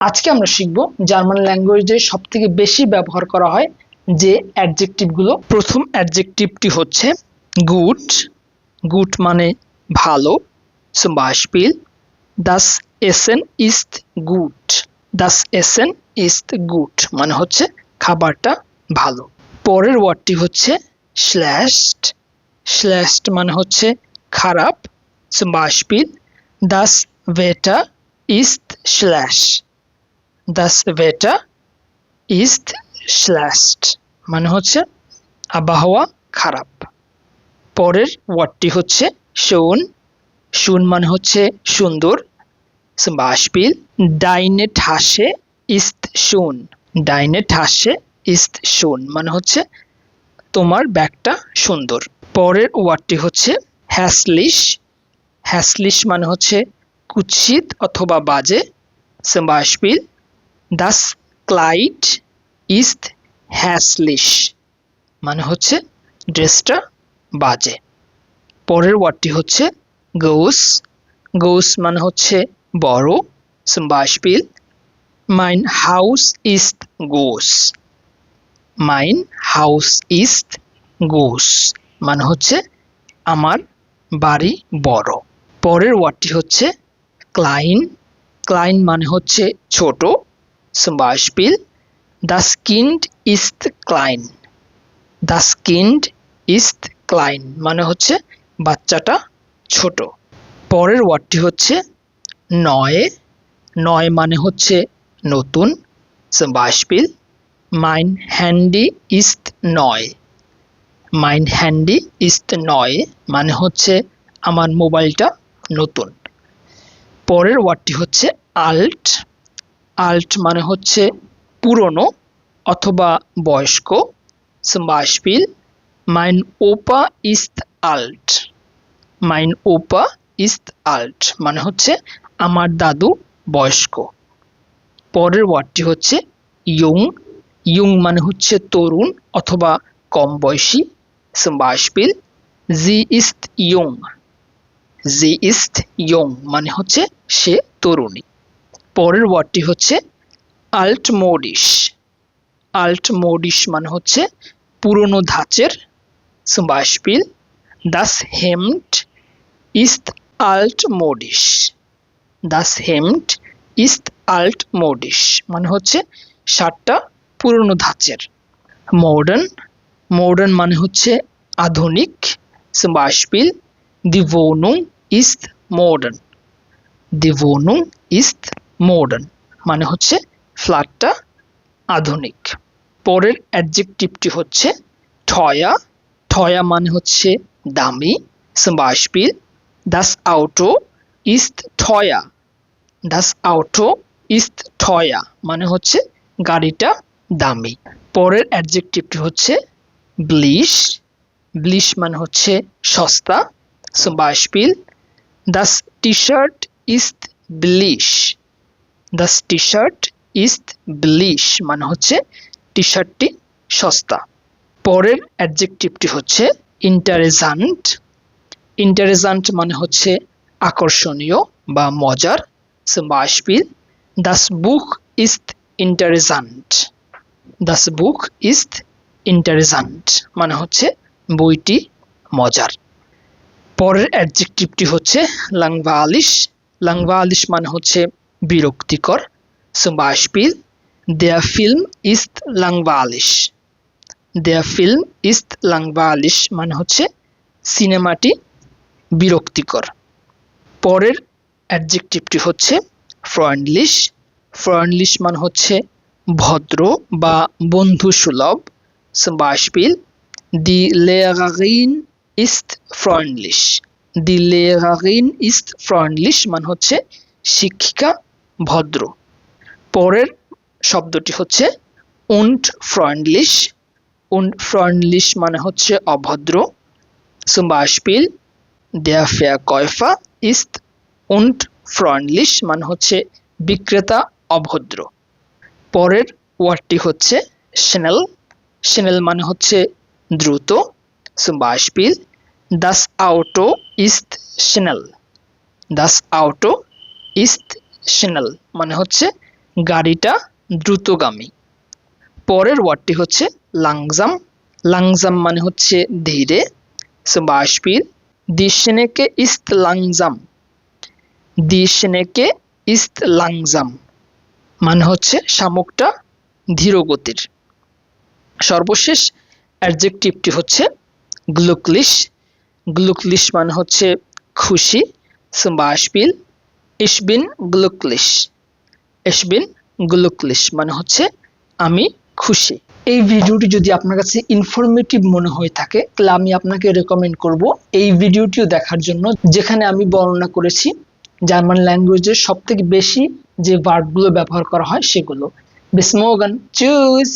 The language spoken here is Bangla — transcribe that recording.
আজকে আমরা শিখব জার্মান ল্যাঙ্গুয়েজে সবথেকে বেশি ব্যবহার করা হয় যে অ্যাডজেক্টিভগুলো। প্রথম অ্যাডজেক্টিভটি হচ্ছে গুড। গুড মানে ভালো। zum Beispiel das Essen ist gut. das Essen ist gut মানে হচ্ছে খাবারটা ভালো। পরের ওয়ার্ডটি হচ্ছে schlecht. schlecht মানে হচ্ছে খারাপ। zum Beispiel das Wetter ist schlecht. das Wetter ist schlecht মানে হচ্ছে আবহাওয়া খারাপ। পরের ওয়ার্ডটি হচ্ছে schön. schön মানে হচ্ছে সুন্দর। zum Beispiel deine Tasche ist schön. deine Tasche ist schön মানে হচ্ছে তোমার ব্যাগটা সুন্দর। পরের ওয়ার্ডটি হচ্ছে hässlich. hässlich মানে হচ্ছে কুৎসিত অথবা বাজে। zum Beispiel das Kleid ist hässlich মানে হচ্ছে ড্রেসটা বাজে। পরের ওয়ার্ডটি হচ্ছে groß. groß মানে হচ্ছে বড়। zum Beispiel mein Haus ist groß. mein Haus ist groß মানে হচ্ছে আমার বাড়ি বড়। পরের ওয়ার্ডটি হচ্ছে klein. klein মানে হচ্ছে ছোট। zum Beispiel das Kind ist klein. das Kind ist klein মানে হচ্ছে বাচ্চাটা ছোট। পরের ওয়ার্ডটি হচ্ছে neue. neue মানে হচ্ছে নতুন। zum Beispiel mein Handy ist neu. mein Handy ist neu মানে হচ্ছে আমার মোবাইলটা নতুন। পরের ওয়ার্ডটি হচ্ছে alt. alt মানে হচ্ছে পুরনো অথবা বয়স্ক। zum Beispiel mein Opa ist alt. mein Opa ist alt মানে হচ্ছে আমার দাদু বয়স্ক। পরের ওয়ার্ডটি হচ্ছে jung. jung মানে হচ্ছে তরুণ অথবা কম বয়সী। zum Beispiel sie ist jung. sie ist jung মানে হচ্ছে সে তরুণী। পরের ওয়ার্ডটি হচ্ছে altmodisch. altmodisch মানে হচ্ছে পুরনো ধাঁচের। zum Beispiel das Hemd ist altmodisch. das Hemd ist altmodisch মানে হচ্ছে শার্টটা পুরনো ধাঁচের। modern. modern মানে হচ্ছে আধুনিক। zum Beispiel die Wohnung ist modern. die Wohnung ist modern মানে হচ্ছে ফ্ল্যাটটা আধুনিক। পরের অ্যাডজেক্টিভটি হচ্ছে teuer. teuer মানে হচ্ছে দামি। zum Beispiel das Auto ist teuer. das Auto ist teuer মানে হচ্ছে গাড়িটা দামি। পরের অ্যাডজেক্টিভটি হচ্ছে billig. billig মানে হচ্ছে সস্তা। zum Beispiel das T-Shirt ist billig. das T-Shirt ist billig মানে হচ্ছে টি শার্টটি সস্তা। পরের অ্যাডজেক্টিভটি হচ্ছে interessant. interessant মানে হচ্ছে আকর্ষণীয় বা মজার। zum Beispiel das Buch ist interessant. das Buch ist interessant মানে হচ্ছে বইটি মজার। পরের অ্যাডজেক্টিভটি হচ্ছে langweilig. langweilig মানে হচ্ছে বিরক্তিকর। zum Beispiel der Film ist langweilig. der Film ist langweilig মানে হচ্ছে সিনেমাটি বিরক্তিকর। পরের অ্যাডজেক্টিভটি হচ্ছে freundlich. freundlich মানে হচ্ছে ভদ্র বা বন্ধুসুলভ। zum Beispiel die Lehrerin ist freundlich. die Lehrerin ist freundlich মানে হচ্ছে শিক্ষিকা ভদ্র। পরের শব্দটি হচ্ছে unfreundlich. unfreundlich মানে হচ্ছে অভদ্র। zum Beispiel der Verkäufer ist unfreundlich মানে হচ্ছে বিক্রেতা অভদ্র। পরের ওয়ার্ডটি হচ্ছে schnell. schnell মানে হচ্ছে দ্রুত। zum Beispiel das Auto ist schnell. das Auto ist schnell মানে হচ্ছে গাড়িটা দ্রুতগামী। পরের ওয়ার্ডটি হচ্ছে লাংজাম। লাংজাম মানে হচ্ছে ধীরে। zum Beispiel die Schnecke ist langsam, die Schnecke ist langsam মানে হচ্ছে শামুকটা ধীর গতির। সর্বশেষ অ্যাডজেক্টিভটি হচ্ছে glücklich। glücklich মানে হচ্ছে খুশি। zum Beispiel ich bin glücklich, ich bin glücklich মানে হচ্ছে আমি খুশি। এই ভিডিওটি যদি আপনার কাছে ইনফরমেটিভ মনে হয়ে থাকে তাহলে আমি আপনাকে রেকমেন্ড করব এই ভিডিওটিও দেখার জন্য, যেখানে আমি বর্ণনা করেছি জার্মান ল্যাঙ্গুয়েজের সবথেকে বেশি যে ভার্বগুলো ব্যবহার করা হয় সেগুলো। বিস মোর্গান, চুজ।